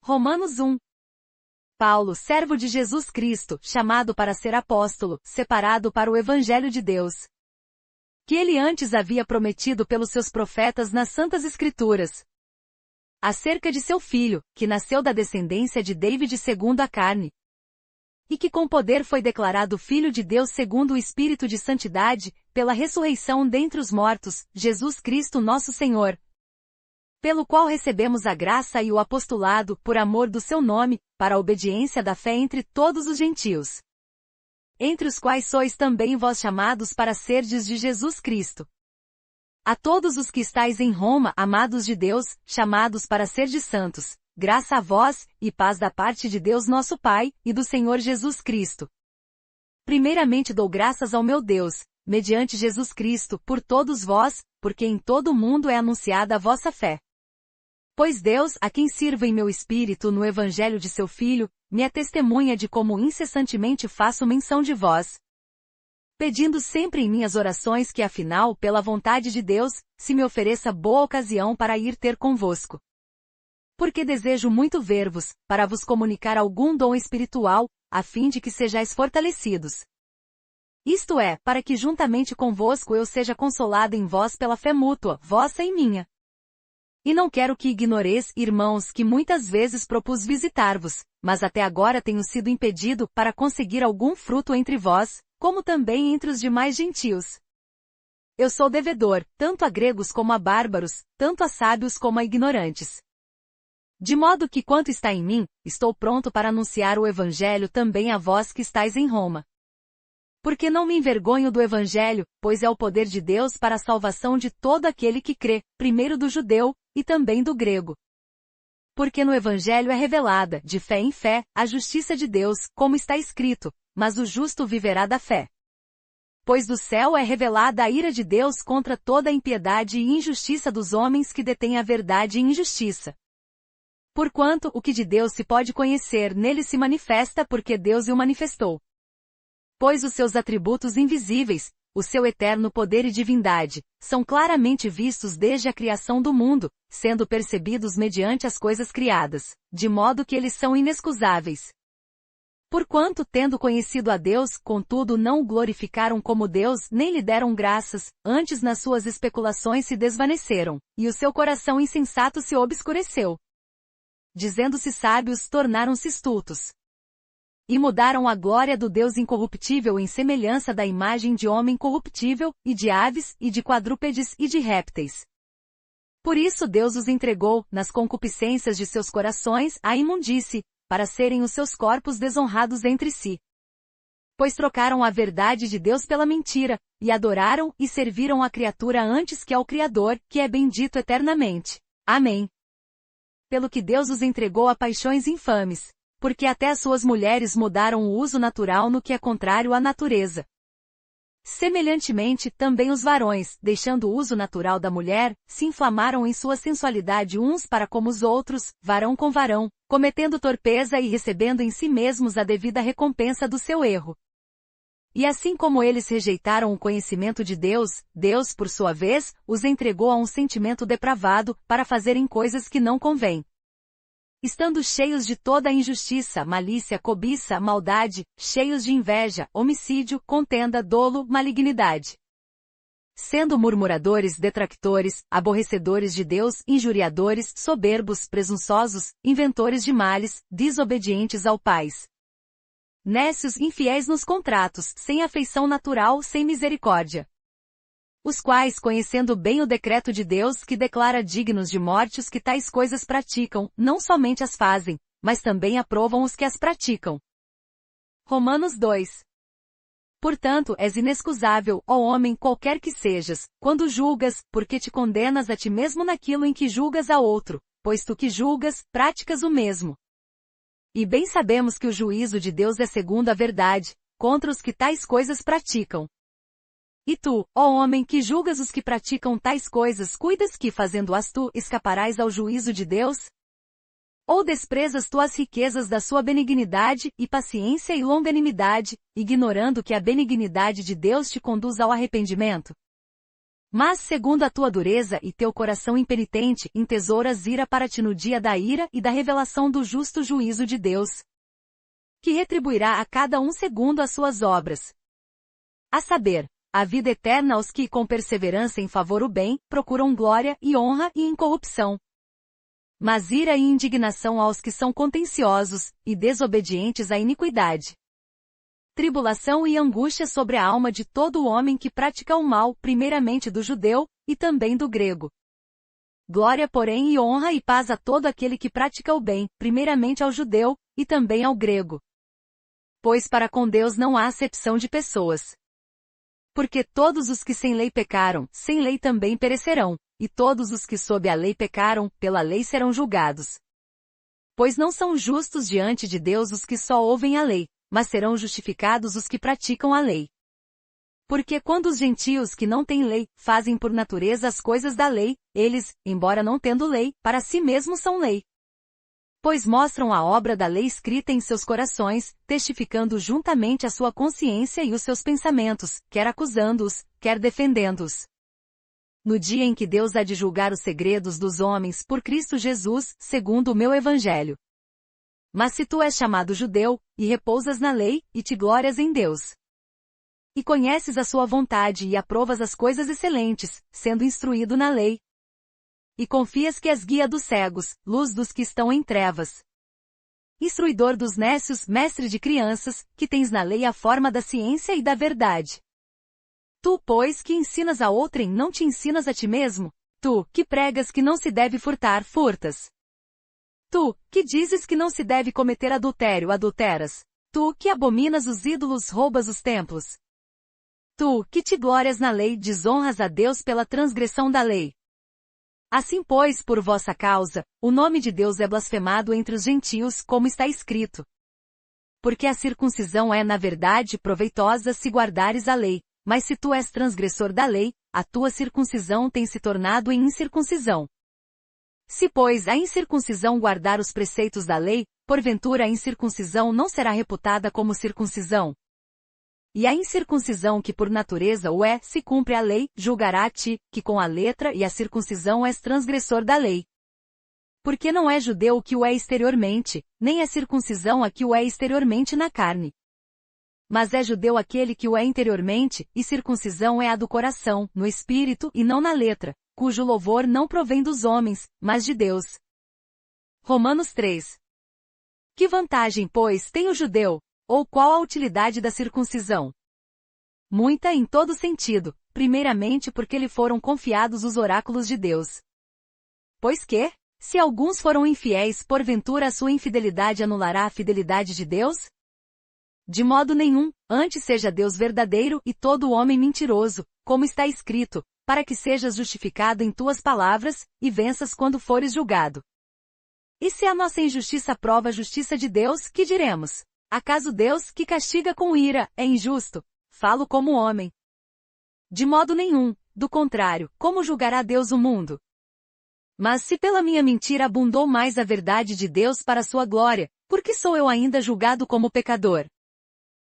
Romanos 1. Paulo, servo de Jesus Cristo, chamado para ser apóstolo, separado para o Evangelho de Deus, que ele antes havia prometido pelos seus profetas nas Santas Escrituras, acerca de seu filho, que nasceu da descendência de David segundo a carne, e que com poder foi declarado Filho de Deus segundo o Espírito de Santidade, pela ressurreição dentre os mortos, Jesus Cristo nosso Senhor, pelo qual recebemos a graça e o apostolado, por amor do seu nome, para a obediência da fé entre todos os gentios, entre os quais sois também vós chamados para serdes de Jesus Cristo. A todos os que estáis em Roma, amados de Deus, chamados para serdes santos, graça a vós, e paz da parte de Deus nosso Pai, e do Senhor Jesus Cristo. Primeiramente dou graças ao meu Deus, mediante Jesus Cristo, por todos vós, porque em todo o mundo é anunciada a vossa fé. Pois Deus, a quem sirvo em meu espírito no Evangelho de seu Filho, me é testemunha de como incessantemente faço menção de vós, pedindo sempre em minhas orações que afinal, pela vontade de Deus, se me ofereça boa ocasião para ir ter convosco. Porque desejo muito ver-vos, para vos comunicar algum dom espiritual, a fim de que sejais fortalecidos. Isto é, para que juntamente convosco eu seja consolado em vós pela fé mútua, vossa e minha. E não quero que ignoreis, irmãos, que muitas vezes propus visitar-vos, mas até agora tenho sido impedido para conseguir algum fruto entre vós, como também entre os demais gentios. Eu sou devedor, tanto a gregos como a bárbaros, tanto a sábios como a ignorantes. De modo que quanto está em mim, estou pronto para anunciar o Evangelho também a vós que estáis em Roma. Porque não me envergonho do Evangelho, pois é o poder de Deus para a salvação de todo aquele que crê, primeiro do judeu, e também do grego. Porque no Evangelho é revelada, de fé em fé, a justiça de Deus, como está escrito, mas o justo viverá da fé. Pois do céu é revelada a ira de Deus contra toda a impiedade e injustiça dos homens que detêm a verdade em injustiça. Porquanto o que de Deus se pode conhecer nele se manifesta porque Deus o manifestou. Pois os seus atributos invisíveis, o seu eterno poder e divindade, são claramente vistos desde a criação do mundo, sendo percebidos mediante as coisas criadas, de modo que eles são inexcusáveis. Porquanto, tendo conhecido a Deus, contudo não o glorificaram como Deus, nem lhe deram graças, antes nas suas especulações se desvaneceram, e o seu coração insensato se obscureceu. Dizendo-se sábios, tornaram-se estultos. E mudaram a glória do Deus incorruptível em semelhança da imagem de homem corruptível, e de aves, e de quadrúpedes, e de répteis. Por isso Deus os entregou, nas concupiscências de seus corações, à imundície, para serem os seus corpos desonrados entre si. Pois trocaram a verdade de Deus pela mentira, e adoraram e serviram a criatura antes que ao Criador, que é bendito eternamente. Amém. Pelo que Deus os entregou a paixões infames, porque até as suas mulheres mudaram o uso natural no que é contrário à natureza. Semelhantemente, também os varões, deixando o uso natural da mulher, se inflamaram em sua sensualidade uns para como os outros, varão com varão, cometendo torpeza e recebendo em si mesmos a devida recompensa do seu erro. E assim como eles rejeitaram o conhecimento de Deus, Deus, por sua vez, os entregou a um sentimento depravado, para fazerem coisas que não convêm. Estando cheios de toda a injustiça, malícia, cobiça, maldade, cheios de inveja, homicídio, contenda, dolo, malignidade. Sendo murmuradores, detractores, aborrecedores de Deus, injuriadores, soberbos, presunçosos, inventores de males, desobedientes ao Pai. Nécios, infiéis nos contratos, sem afeição natural, sem misericórdia. Os quais, conhecendo bem o decreto de Deus que declara dignos de morte os que tais coisas praticam, não somente as fazem, mas também aprovam os que as praticam. Romanos 2. Portanto, és inexcusável, ó homem qualquer que sejas, quando julgas, porque te condenas a ti mesmo naquilo em que julgas a outro, pois tu que julgas, praticas o mesmo. E bem sabemos que o juízo de Deus é segundo a verdade, contra os que tais coisas praticam. E tu, ó homem que julgas os que praticam tais coisas, cuidas que, fazendo-as tu, escaparás ao juízo de Deus? Ou desprezas tu as riquezas da sua benignidade, e paciência e longanimidade, ignorando que a benignidade de Deus te conduz ao arrependimento? Mas segundo a tua dureza e teu coração impenitente, entesouras ira para ti no dia da ira e da revelação do justo juízo de Deus, que retribuirá a cada um segundo as suas obras. A saber, a vida eterna aos que, com perseverança em favor o bem, procuram glória e honra e incorrupção. Mas ira e indignação aos que são contenciosos e desobedientes à iniquidade. Tribulação e angústia sobre a alma de todo o homem que pratica o mal, primeiramente do judeu, e também do grego. Glória, porém, e honra e paz a todo aquele que pratica o bem, primeiramente ao judeu, e também ao grego. Pois para com Deus não há acepção de pessoas. Porque todos os que sem lei pecaram, sem lei também perecerão, e todos os que sob a lei pecaram, pela lei serão julgados. Pois não são justos diante de Deus os que só ouvem a lei, mas serão justificados os que praticam a lei. Porque quando os gentios que não têm lei, fazem por natureza as coisas da lei, eles, embora não tendo lei, para si mesmos são lei. Pois mostram a obra da lei escrita em seus corações, testificando juntamente a sua consciência e os seus pensamentos, quer acusando-os, quer defendendo-os. No dia em que Deus há de julgar os segredos dos homens por Cristo Jesus, segundo o meu evangelho. Mas se tu és chamado judeu, e repousas na lei, e te glórias em Deus, e conheces a sua vontade e aprovas as coisas excelentes, sendo instruído na lei, e confias que és guia dos cegos, luz dos que estão em trevas, instruidor dos nécios, mestre de crianças, que tens na lei a forma da ciência e da verdade. Tu, pois, que ensinas a outrem, não te ensinas a ti mesmo? Tu, que pregas que não se deve furtar, furtas. Tu, que dizes que não se deve cometer adultério, adulteras. Tu, que abominas os ídolos, roubas os templos. Tu, que te glórias na lei, desonras a Deus pela transgressão da lei. Assim pois, por vossa causa, o nome de Deus é blasfemado entre os gentios, como está escrito. Porque a circuncisão é, na verdade, proveitosa se guardares a lei, mas se tu és transgressor da lei, a tua circuncisão tem se tornado em incircuncisão. Se, pois, a incircuncisão guardar os preceitos da lei, porventura a incircuncisão não será reputada como circuncisão. E a incircuncisão que por natureza o é, se cumpre a lei, julgará a ti, que com a letra e a circuncisão és transgressor da lei. Porque não é judeu o que o é exteriormente, nem é circuncisão a que o é exteriormente na carne. Mas é judeu aquele que o é interiormente, e circuncisão é a do coração, no espírito e não na letra, cujo louvor não provém dos homens, mas de Deus. Romanos 3. Que vantagem, pois, tem o judeu? Ou qual a utilidade da circuncisão? Muita em todo sentido, primeiramente porque lhe foram confiados os oráculos de Deus. Pois que, se alguns foram infiéis, porventura a sua infidelidade anulará a fidelidade de Deus? De modo nenhum, antes seja Deus verdadeiro e todo homem mentiroso, como está escrito, para que sejas justificado em tuas palavras, e venças quando fores julgado. E se a nossa injustiça prova a justiça de Deus, que diremos? Acaso Deus, que castiga com ira, é injusto? Falo como homem. De modo nenhum, do contrário, como julgará Deus o mundo? Mas se pela minha mentira abundou mais a verdade de Deus para sua glória, por que sou eu ainda julgado como pecador?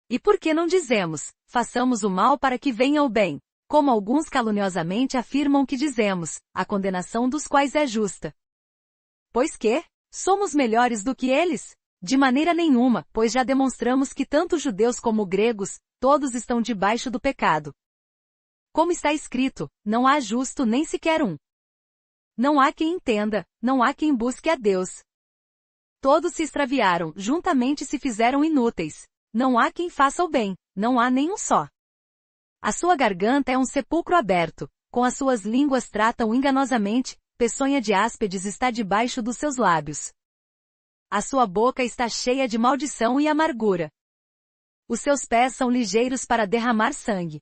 E por que não dizemos, façamos o mal para que venha o bem, como alguns caluniosamente afirmam que dizemos, a condenação dos quais é justa? Pois que, somos melhores do que eles? De maneira nenhuma, pois já demonstramos que tanto judeus como gregos, todos estão debaixo do pecado. Como está escrito, não há justo nem sequer um. Não há quem entenda, não há quem busque a Deus. Todos se extraviaram, juntamente se fizeram inúteis. Não há quem faça o bem, não há nenhum só. A sua garganta é um sepulcro aberto, com as suas línguas tratam enganosamente, peçonha de áspides está debaixo dos seus lábios. A sua boca está cheia de maldição e amargura. Os seus pés são ligeiros para derramar sangue.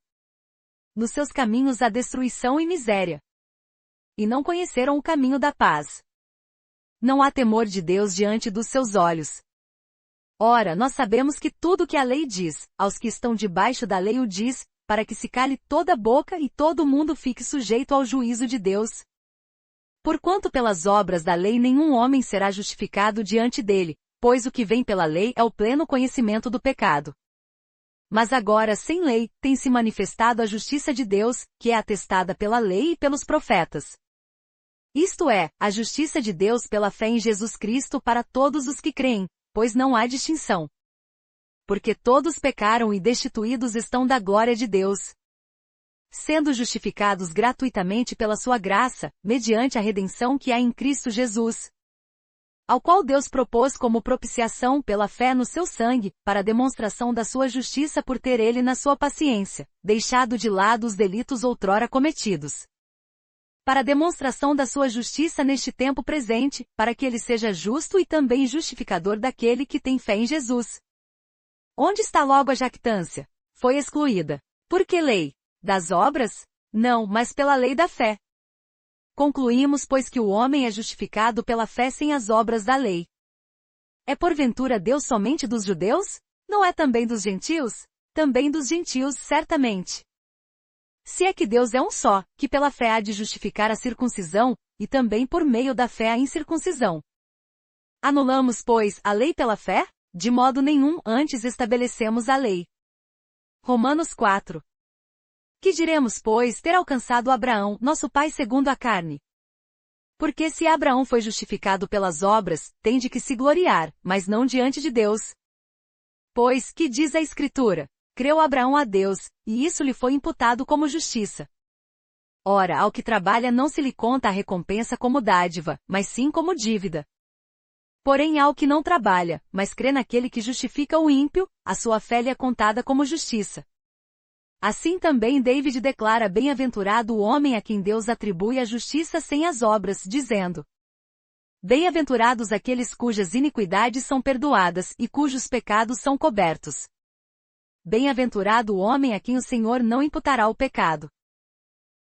Nos seus caminhos há destruição e miséria. E não conheceram o caminho da paz. Não há temor de Deus diante dos seus olhos. Ora, nós sabemos que tudo que a lei diz, aos que estão debaixo da lei o diz, para que se cale toda a boca e todo mundo fique sujeito ao juízo de Deus. Porquanto pelas obras da lei nenhum homem será justificado diante dele, pois o que vem pela lei é o pleno conhecimento do pecado. Mas agora, sem lei, tem se manifestado a justiça de Deus, que é atestada pela lei e pelos profetas. Isto é, a justiça de Deus pela fé em Jesus Cristo para todos os que creem, pois não há distinção. Porque todos pecaram e destituídos estão da glória de Deus, sendo justificados gratuitamente pela sua graça, mediante a redenção que há em Cristo Jesus, ao qual Deus propôs como propiciação pela fé no seu sangue, para a demonstração da sua justiça por ter ele na sua paciência, deixado de lado os delitos outrora cometidos, para a demonstração da sua justiça neste tempo presente, para que ele seja justo e também justificador daquele que tem fé em Jesus. Onde está logo a jactância? Foi excluída. Por que lei? Das obras? Não, mas pela lei da fé. Concluímos, pois, que o homem é justificado pela fé sem as obras da lei. É porventura Deus somente dos judeus? Não é também dos gentios? Também dos gentios, certamente. Se é que Deus é um só, que pela fé há de justificar a circuncisão, e também por meio da fé a incircuncisão. Anulamos, pois, a lei pela fé? De modo nenhum, antes estabelecemos a lei. Romanos 4. Que diremos, pois, ter alcançado Abraão, nosso pai segundo a carne? Porque se Abraão foi justificado pelas obras, tem de que se gloriar, mas não diante de Deus. Pois, que diz a Escritura? Creu Abraão a Deus, e isso lhe foi imputado como justiça. Ora, ao que trabalha não se lhe conta a recompensa como dádiva, mas sim como dívida. Porém ao que não trabalha, mas crê naquele que justifica o ímpio, a sua fé lhe é contada como justiça. Assim também David declara bem-aventurado o homem a quem Deus atribui a justiça sem as obras, dizendo: Bem-aventurados aqueles cujas iniquidades são perdoadas e cujos pecados são cobertos. Bem-aventurado o homem a quem o Senhor não imputará o pecado.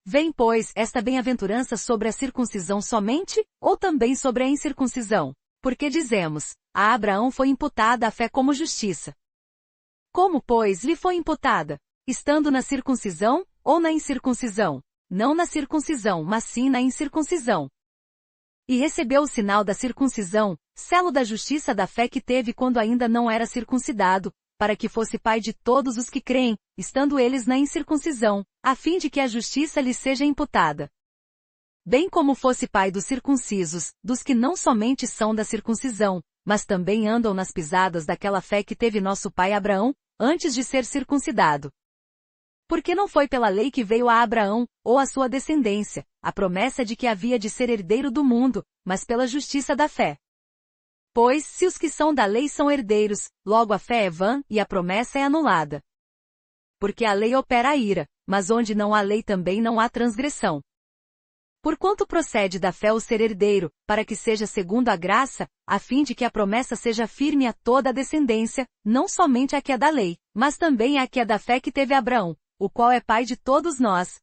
Vem, pois, esta bem-aventurança sobre a circuncisão somente, ou também sobre a incircuncisão? Porque dizemos, a Abraão foi imputada a fé como justiça. Como, pois, lhe foi imputada? Estando na circuncisão, ou na incircuncisão? Não na circuncisão, mas sim na incircuncisão. E recebeu o sinal da circuncisão, selo da justiça da fé que teve quando ainda não era circuncidado, para que fosse pai de todos os que creem, estando eles na incircuncisão, a fim de que a justiça lhe seja imputada. Bem como fosse pai dos circuncisos, dos que não somente são da circuncisão, mas também andam nas pisadas daquela fé que teve nosso pai Abraão, antes de ser circuncidado. Porque não foi pela lei que veio a Abraão, ou a sua descendência, a promessa de que havia de ser herdeiro do mundo, mas pela justiça da fé. Pois, se os que são da lei são herdeiros, logo a fé é vã, e a promessa é anulada. Porque a lei opera a ira, mas onde não há lei também não há transgressão. Porquanto procede da fé o ser herdeiro, para que seja segundo a graça, a fim de que a promessa seja firme a toda a descendência, não somente a que é da lei, mas também a que é da fé que teve Abraão, o qual é pai de todos nós.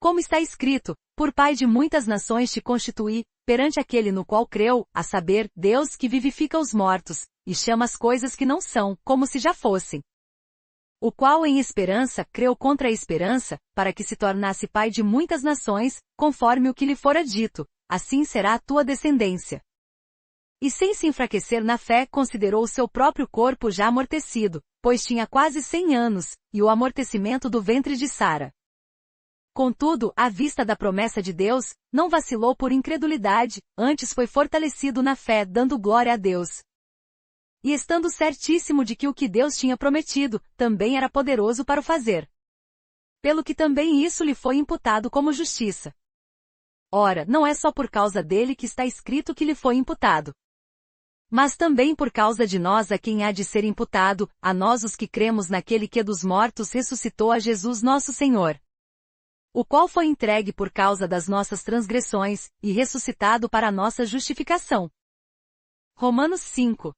Como está escrito, por pai de muitas nações te constituí, perante aquele no qual creu, a saber, Deus que vivifica os mortos, e chama as coisas que não são, como se já fossem. O qual em esperança creu contra a esperança, para que se tornasse pai de muitas nações, conforme o que lhe fora dito, assim será a tua descendência. E sem se enfraquecer na fé considerou o seu próprio corpo já amortecido, pois tinha quase 100 anos, e o amortecimento do ventre de Sara. Contudo, à vista da promessa de Deus, não vacilou por incredulidade, antes foi fortalecido na fé, dando glória a Deus. E estando certíssimo de que o que Deus tinha prometido, também era poderoso para o fazer. Pelo que também isso lhe foi imputado como justiça. Ora, não é só por causa dele que está escrito que lhe foi imputado, mas também por causa de nós a quem há de ser imputado, a nós os que cremos naquele que dos mortos ressuscitou a Jesus nosso Senhor, o qual foi entregue por causa das nossas transgressões, e ressuscitado para a nossa justificação. Romanos 5.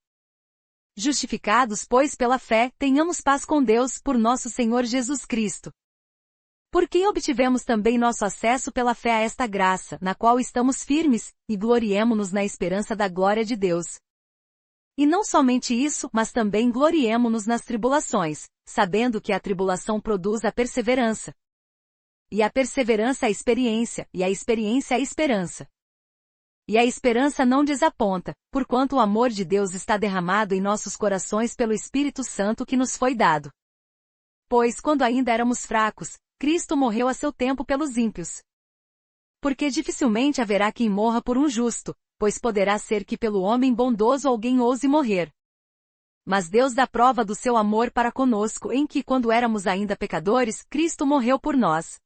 Justificados, pois, pela fé, tenhamos paz com Deus por nosso Senhor Jesus Cristo. Por quem obtivemos também nosso acesso pela fé a esta graça, na qual estamos firmes, e gloriemo-nos na esperança da glória de Deus. E não somente isso, mas também gloriemo-nos nas tribulações, sabendo que a tribulação produz a perseverança. E a perseverança a experiência, e a experiência a esperança. E a esperança não desaponta, porquanto o amor de Deus está derramado em nossos corações pelo Espírito Santo que nos foi dado. Pois quando ainda éramos fracos, Cristo morreu a seu tempo pelos ímpios. Porque dificilmente haverá quem morra por um justo, pois poderá ser que pelo homem bondoso alguém ouse morrer. Mas Deus dá prova do seu amor para conosco em que, quando éramos ainda pecadores, Cristo morreu por nós.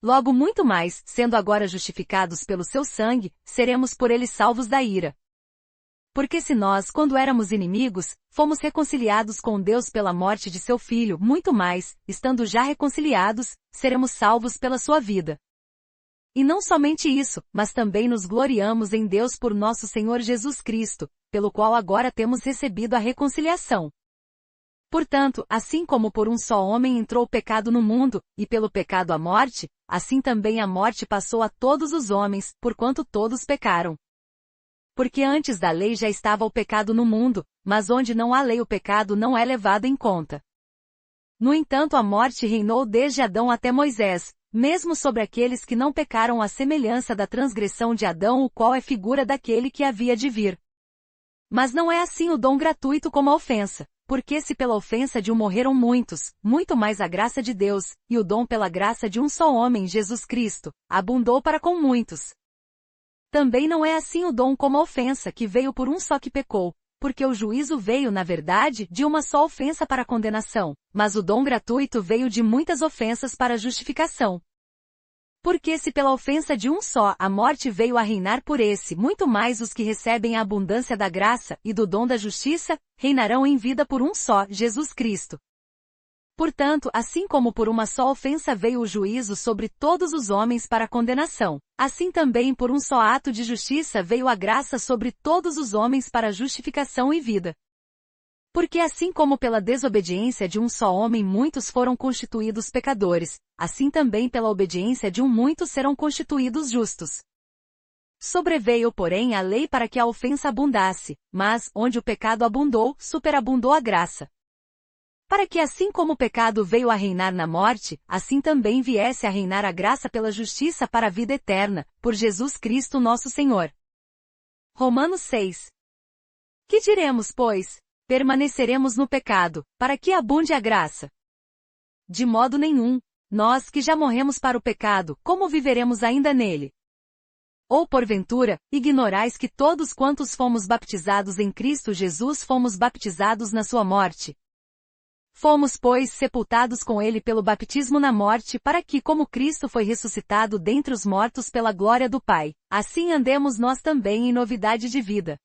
Logo muito mais, sendo agora justificados pelo seu sangue, seremos por ele salvos da ira. Porque se nós, quando éramos inimigos, fomos reconciliados com Deus pela morte de seu Filho, muito mais, estando já reconciliados, seremos salvos pela sua vida. E não somente isso, mas também nos gloriamos em Deus por nosso Senhor Jesus Cristo, pelo qual agora temos recebido a reconciliação. Portanto, assim como por um só homem entrou o pecado no mundo, e pelo pecado a morte, assim também a morte passou a todos os homens, porquanto todos pecaram. Porque antes da lei já estava o pecado no mundo, mas onde não há lei o pecado não é levado em conta. No entanto, a morte reinou desde Adão até Moisés, mesmo sobre aqueles que não pecaram à semelhança da transgressão de Adão, o qual é figura daquele que havia de vir. Mas não é assim o dom gratuito como a ofensa, porque se pela ofensa de um morreram muitos, muito mais a graça de Deus, e o dom pela graça de um só homem, Jesus Cristo, abundou para com muitos. Também não é assim o dom como a ofensa, que veio por um só que pecou, porque o juízo veio, na verdade, de uma só ofensa para a condenação, mas o dom gratuito veio de muitas ofensas para a justificação. Porque se pela ofensa de um só a morte veio a reinar por esse, muito mais os que recebem a abundância da graça e do dom da justiça, reinarão em vida por um só, Jesus Cristo. Portanto, assim como por uma só ofensa veio o juízo sobre todos os homens para a condenação, assim também por um só ato de justiça veio a graça sobre todos os homens para a justificação e vida. Porque assim como pela desobediência de um só homem muitos foram constituídos pecadores, assim também pela obediência de um muitos serão constituídos justos. Sobreveio, porém, a lei para que a ofensa abundasse, mas, onde o pecado abundou, superabundou a graça. Para que assim como o pecado veio a reinar na morte, assim também viesse a reinar a graça pela justiça para a vida eterna, por Jesus Cristo nosso Senhor. Romanos 6. Que diremos, pois? Permaneceremos no pecado, para que abunde a graça? De modo nenhum. Nós que já morremos para o pecado, como viveremos ainda nele? Ou porventura, ignorais que todos quantos fomos baptizados em Cristo Jesus fomos baptizados na sua morte? Fomos, pois, sepultados com ele pelo batismo na morte, para que, como Cristo foi ressuscitado dentre os mortos pela glória do Pai, assim andemos nós também em novidade de vida.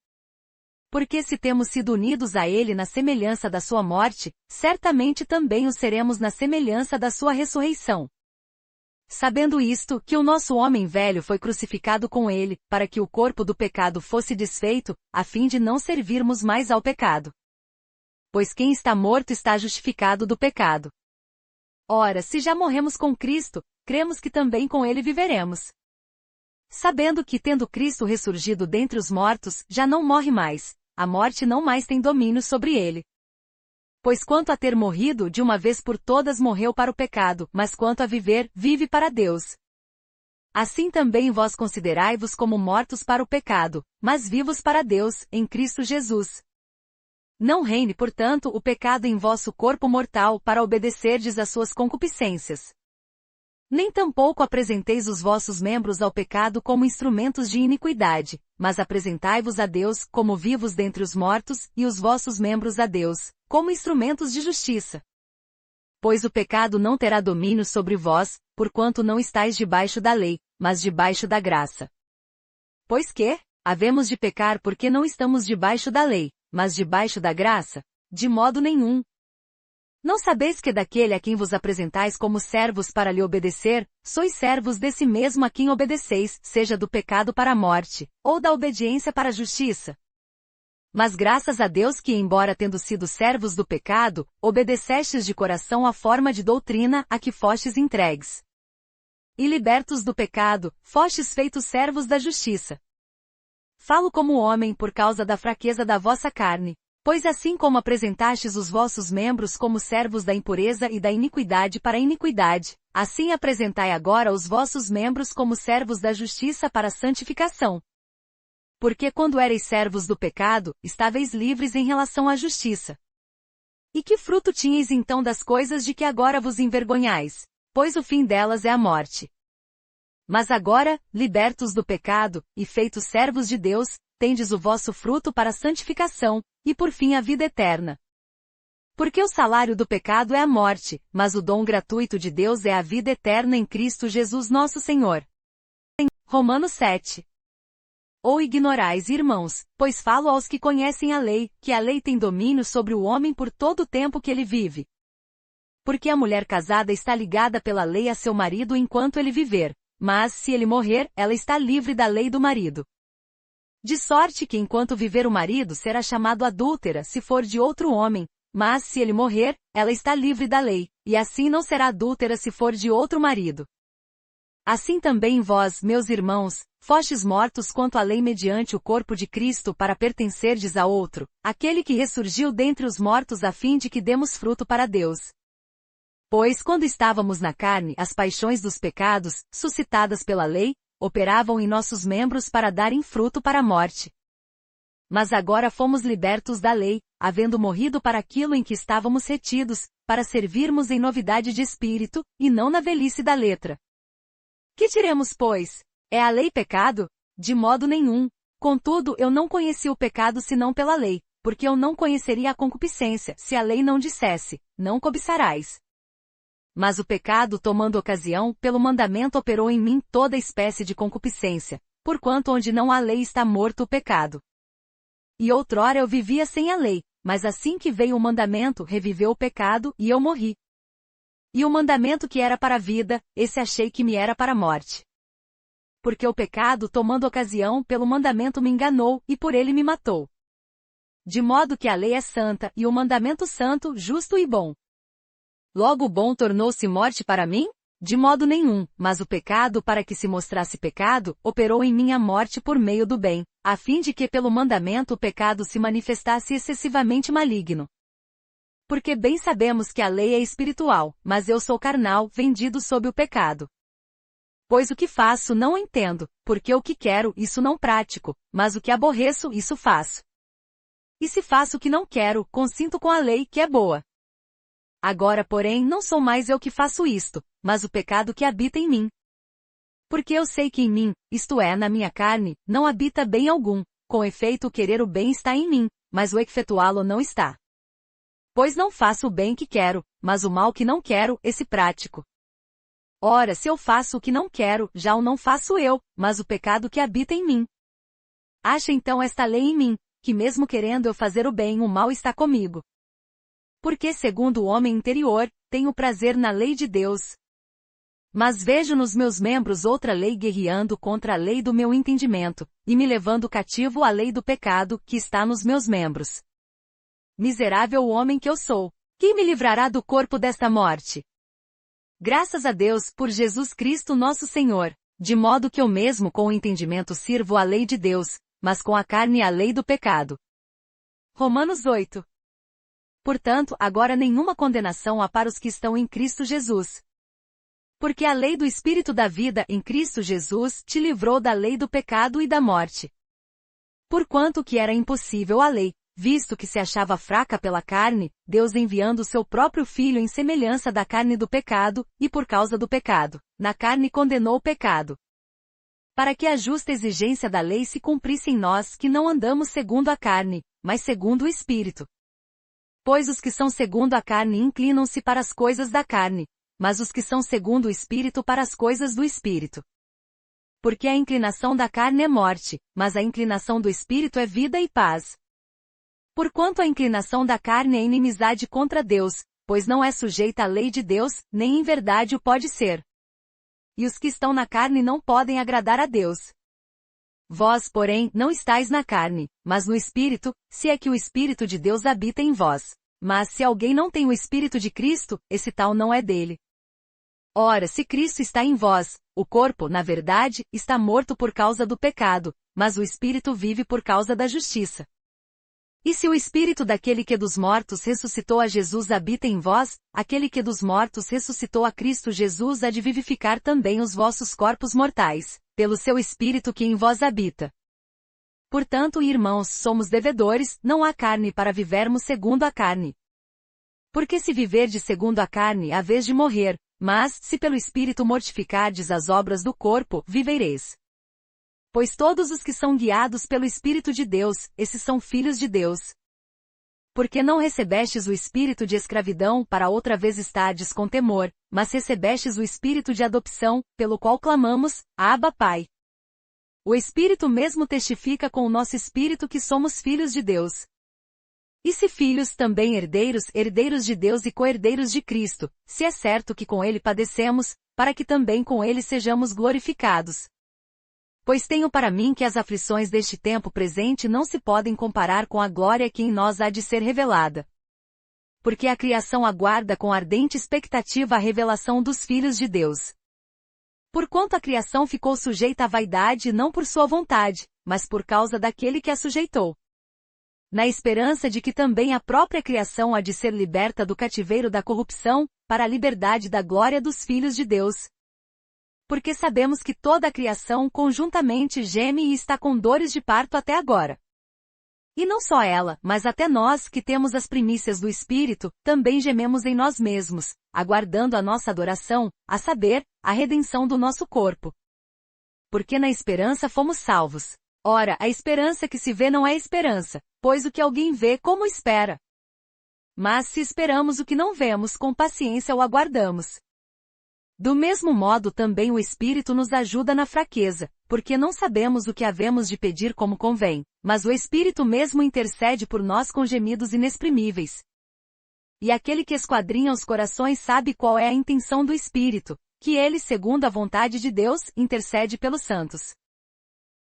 Porque se temos sido unidos a ele na semelhança da sua morte, certamente também o seremos na semelhança da sua ressurreição. Sabendo isto, que o nosso homem velho foi crucificado com ele, para que o corpo do pecado fosse desfeito, a fim de não servirmos mais ao pecado. Pois quem está morto está justificado do pecado. Ora, se já morremos com Cristo, cremos que também com ele viveremos. Sabendo que, tendo Cristo ressurgido dentre os mortos, já não morre mais, a morte não mais tem domínio sobre ele. Pois quanto a ter morrido, de uma vez por todas morreu para o pecado, mas quanto a viver, vive para Deus. Assim também vós considerai-vos como mortos para o pecado, mas vivos para Deus, em Cristo Jesus. Não reine, portanto, o pecado em vosso corpo mortal para obedecerdes às suas concupiscências. Nem tampouco apresenteis os vossos membros ao pecado como instrumentos de iniquidade, mas apresentai-vos a Deus como vivos dentre os mortos, e os vossos membros a Deus, como instrumentos de justiça. Pois o pecado não terá domínio sobre vós, porquanto não estáis debaixo da lei, mas debaixo da graça. Pois que, havemos de pecar porque não estamos debaixo da lei, mas debaixo da graça? De modo nenhum. Não sabeis que daquele a quem vos apresentais como servos para lhe obedecer, sois servos desse mesmo a quem obedeceis, seja do pecado para a morte, ou da obediência para a justiça? Mas graças a Deus que, embora tendo sido servos do pecado, obedecestes de coração à forma de doutrina a que fostes entregues. E libertos do pecado, fostes feitos servos da justiça. Falo como homem por causa da fraqueza da vossa carne. Pois assim como apresentastes os vossos membros como servos da impureza e da iniquidade para a iniquidade, assim apresentai agora os vossos membros como servos da justiça para a santificação. Porque quando erais servos do pecado, estáveis livres em relação à justiça. E que fruto tinhais então das coisas de que agora vos envergonhais? Pois o fim delas é a morte. Mas agora, libertos do pecado, e feitos servos de Deus, tendes o vosso fruto para a santificação, e por fim a vida eterna. Porque o salário do pecado é a morte, mas o dom gratuito de Deus é a vida eterna em Cristo Jesus nosso Senhor. Romanos 7. Ou ignorais, irmãos, pois falo aos que conhecem a lei, que a lei tem domínio sobre o homem por todo o tempo que ele vive. Porque a mulher casada está ligada pela lei a seu marido enquanto ele viver, mas, se ele morrer, ela está livre da lei do marido. De sorte que enquanto viver o marido será chamado adúltera se for de outro homem, mas se ele morrer, ela está livre da lei, e assim não será adúltera se for de outro marido. Assim também vós, meus irmãos, fostes mortos quanto à lei mediante o corpo de Cristo para pertencerdes a outro, aquele que ressurgiu dentre os mortos a fim de que demos fruto para Deus. Pois quando estávamos na carne, as paixões dos pecados, suscitadas pela lei, operavam em nossos membros para darem fruto para a morte. Mas agora fomos libertos da lei, havendo morrido para aquilo em que estávamos retidos, para servirmos em novidade de espírito, e não na velhice da letra. Que diremos, pois? É a lei pecado? De modo nenhum. Contudo, eu não conheci o pecado senão pela lei, porque eu não conheceria a concupiscência, se a lei não dissesse, não cobiçarás. Mas o pecado, tomando ocasião, pelo mandamento operou em mim toda espécie de concupiscência, porquanto onde não há lei está morto o pecado. E outrora eu vivia sem a lei, mas assim que veio o mandamento, reviveu o pecado, e eu morri. E o mandamento que era para a vida, esse achei que me era para a morte. Porque o pecado, tomando ocasião, pelo mandamento me enganou, e por ele me matou. De modo que a lei é santa, e o mandamento santo, justo e bom. Logo o bom tornou-se morte para mim? De modo nenhum, mas o pecado, para que se mostrasse pecado, operou em mim a morte por meio do bem, a fim de que pelo mandamento o pecado se manifestasse excessivamente maligno. Porque bem sabemos que a lei é espiritual, mas eu sou carnal, vendido sob o pecado. Pois o que faço não entendo, porque o que quero, isso não pratico, mas o que aborreço, isso faço. E se faço o que não quero, consinto com a lei que é boa. Agora, porém, não sou mais eu que faço isto, mas o pecado que habita em mim. Porque eu sei que em mim, isto é, na minha carne, não habita bem algum, com efeito o querer o bem está em mim, mas o efetuá-lo não está. Pois não faço o bem que quero, mas o mal que não quero, esse prático. Ora, se eu faço o que não quero, já o não faço eu, mas o pecado que habita em mim. Acha então esta lei em mim, que mesmo querendo eu fazer o bem, o mal está comigo. Porque segundo o homem interior, tenho prazer na lei de Deus. Mas vejo nos meus membros outra lei guerreando contra a lei do meu entendimento, e me levando cativo à lei do pecado, que está nos meus membros. Miserável homem que eu sou! Quem me livrará do corpo desta morte? Graças a Deus, por Jesus Cristo nosso Senhor, de modo que eu mesmo com o entendimento sirvo à lei de Deus, mas com a carne à lei do pecado. Romanos 8. Portanto, agora nenhuma condenação há para os que estão em Cristo Jesus. Porque a lei do Espírito da vida em Cristo Jesus te livrou da lei do pecado e da morte. Porquanto que era impossível a lei, visto que se achava fraca pela carne, Deus enviando o seu próprio Filho em semelhança da carne do pecado, e por causa do pecado, na carne condenou o pecado. Para que a justa exigência da lei se cumprisse em nós que não andamos segundo a carne, mas segundo o Espírito. Pois os que são segundo a carne inclinam-se para as coisas da carne, mas os que são segundo o Espírito para as coisas do Espírito. Porque a inclinação da carne é morte, mas a inclinação do Espírito é vida e paz. Porquanto a inclinação da carne é inimizade contra Deus, pois não é sujeita à lei de Deus, nem em verdade o pode ser. E os que estão na carne não podem agradar a Deus. Vós, porém, não estáis na carne, mas no Espírito, se é que o Espírito de Deus habita em vós. Mas se alguém não tem o Espírito de Cristo, esse tal não é dele. Ora, se Cristo está em vós, o corpo, na verdade, está morto por causa do pecado, mas o Espírito vive por causa da justiça. E se o Espírito daquele que dos mortos ressuscitou a Jesus habita em vós, aquele que dos mortos ressuscitou a Cristo Jesus há de vivificar também os vossos corpos mortais, pelo seu Espírito que em vós habita. Portanto, irmãos, somos devedores, não há carne para vivermos segundo a carne. Porque se viverdes segundo a carne, a vez de morrer, mas, se pelo Espírito mortificardes as obras do corpo, vivereis. Pois todos os que são guiados pelo Espírito de Deus, esses são filhos de Deus. Porque não recebestes o espírito de escravidão para outra vez estardes com temor, mas recebestes o espírito de adopção, pelo qual clamamos, Abba, Pai. O Espírito mesmo testifica com o nosso espírito que somos filhos de Deus. E se filhos, também herdeiros, herdeiros de Deus e co-herdeiros de Cristo, se é certo que com ele padecemos, para que também com ele sejamos glorificados. Pois tenho para mim que as aflições deste tempo presente não se podem comparar com a glória que em nós há de ser revelada. Porque a criação aguarda com ardente expectativa a revelação dos filhos de Deus. Porquanto a criação ficou sujeita à vaidade não por sua vontade, mas por causa daquele que a sujeitou. Na esperança de que também a própria criação há de ser liberta do cativeiro da corrupção, para a liberdade da glória dos filhos de Deus. Porque sabemos que toda a criação conjuntamente geme e está com dores de parto até agora. E não só ela, mas até nós que temos as primícias do Espírito, também gememos em nós mesmos, aguardando a nossa adoração, a saber, a redenção do nosso corpo. Porque na esperança fomos salvos. Ora, a esperança que se vê não é esperança, pois o que alguém vê, como espera? Mas se esperamos o que não vemos, com paciência o aguardamos. Do mesmo modo também o Espírito nos ajuda na fraqueza, porque não sabemos o que havemos de pedir como convém, mas o Espírito mesmo intercede por nós com gemidos inexprimíveis. E aquele que esquadrinha os corações sabe qual é a intenção do Espírito, que ele, segundo a vontade de Deus, intercede pelos santos.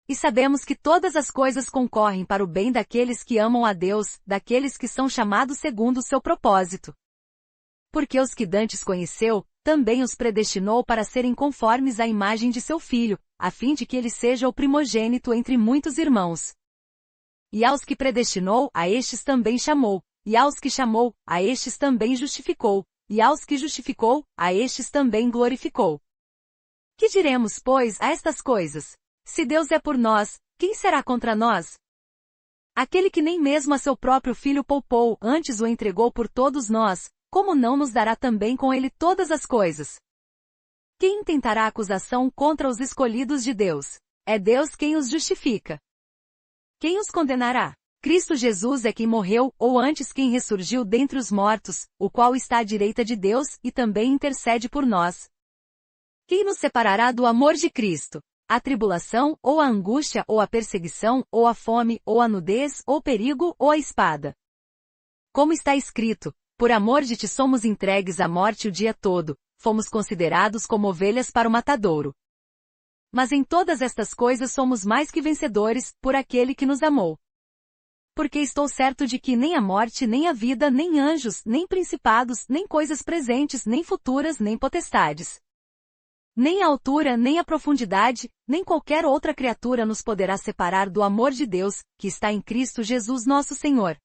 E sabemos que todas as coisas concorrem para o bem daqueles que amam a Deus, daqueles que são chamados segundo o seu propósito. Porque os que dantes conheceu, também os predestinou para serem conformes à imagem de seu Filho, a fim de que ele seja o primogênito entre muitos irmãos. E aos que predestinou, a estes também chamou, e aos que chamou, a estes também justificou, e aos que justificou, a estes também glorificou. Que diremos, pois, a estas coisas? Se Deus é por nós, quem será contra nós? Aquele que nem mesmo a seu próprio Filho poupou, antes o entregou por todos nós, como não nos dará também com ele todas as coisas? Quem intentará acusação contra os escolhidos de Deus? É Deus quem os justifica. Quem os condenará? Cristo Jesus é quem morreu, ou antes quem ressurgiu dentre os mortos, o qual está à direita de Deus, e também intercede por nós. Quem nos separará do amor de Cristo? A tribulação, ou a angústia, ou a perseguição, ou a fome, ou a nudez, ou perigo, ou a espada. Como está escrito, por amor de ti somos entregues à morte o dia todo, fomos considerados como ovelhas para o matadouro. Mas em todas estas coisas somos mais que vencedores, por aquele que nos amou. Porque estou certo de que nem a morte, nem a vida, nem anjos, nem principados, nem coisas presentes, nem futuras, nem potestades. Nem a altura, nem a profundidade, nem qualquer outra criatura nos poderá separar do amor de Deus, que está em Cristo Jesus nosso Senhor.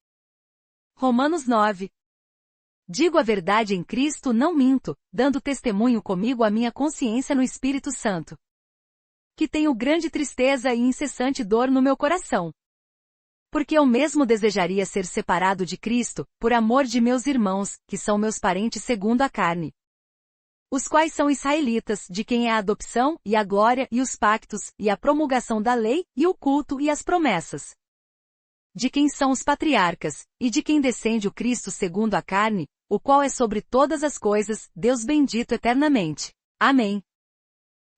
Romanos 9. Digo a verdade em Cristo, não minto, dando testemunho comigo a minha consciência no Espírito Santo. Que tenho grande tristeza e incessante dor no meu coração. Porque eu mesmo desejaria ser separado de Cristo, por amor de meus irmãos, que são meus parentes segundo a carne. Os quais são israelitas, de quem é a adopção, e a glória, e os pactos, e a promulgação da lei, e o culto, e as promessas. De quem são os patriarcas, e de quem descende o Cristo segundo a carne, o qual é sobre todas as coisas, Deus bendito eternamente. Amém.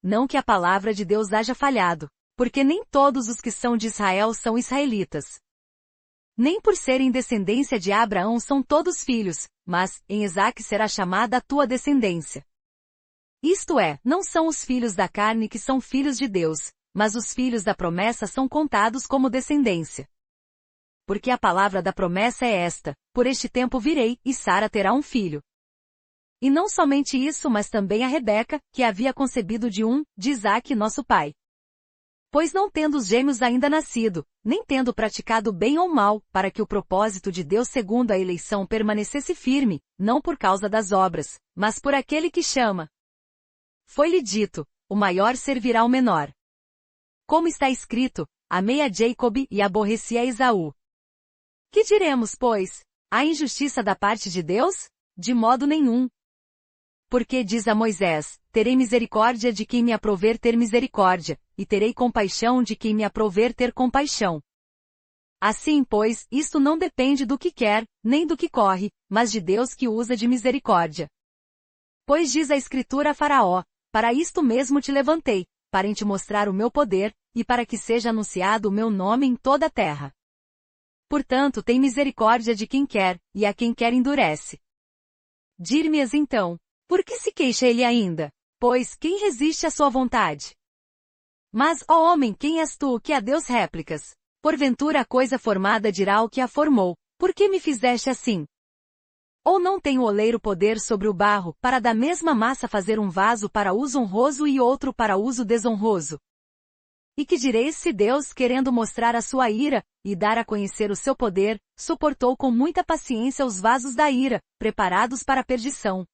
Não que a palavra de Deus haja falhado, porque nem todos os que são de Israel são israelitas. Nem por serem descendência de Abraão são todos filhos, mas, em Isaque será chamada a tua descendência. Isto é, não são os filhos da carne que são filhos de Deus, mas os filhos da promessa são contados como descendência. Porque a palavra da promessa é esta, por este tempo virei, e Sara terá um filho. E não somente isso, mas também a Rebeca, que havia concebido de Isaque nosso pai. Pois não tendo os gêmeos ainda nascido, nem tendo praticado bem ou mal, para que o propósito de Deus segundo a eleição permanecesse firme, não por causa das obras, mas por aquele que chama. Foi-lhe dito, o maior servirá ao menor. Como está escrito, amei a Jacob e aborreci a Esaú. Que diremos, pois? Há injustiça da parte de Deus? De modo nenhum. Porque diz a Moisés, terei misericórdia de quem me aprouver ter misericórdia, e terei compaixão de quem me aprouver ter compaixão. Assim, pois, isto não depende do que quer, nem do que corre, mas de Deus que usa de misericórdia. Pois diz a Escritura a Faraó, para isto mesmo te levantei, para em te mostrar o meu poder, e para que seja anunciado o meu nome em toda a terra. Portanto, tem misericórdia de quem quer, e a quem quer endurece. Dir-me-as então, por que se queixa ele ainda? Pois, quem resiste à sua vontade? Mas, ó homem, quem és tu que a Deus réplicas? Porventura a coisa formada dirá ao que a formou, por que me fizeste assim? Ou não tem o oleiro poder sobre o barro, para da mesma massa fazer um vaso para uso honroso e outro para uso desonroso? E que direis se Deus, querendo mostrar a sua ira, e dar a conhecer o seu poder, suportou com muita paciência os vasos da ira, preparados para a perdição?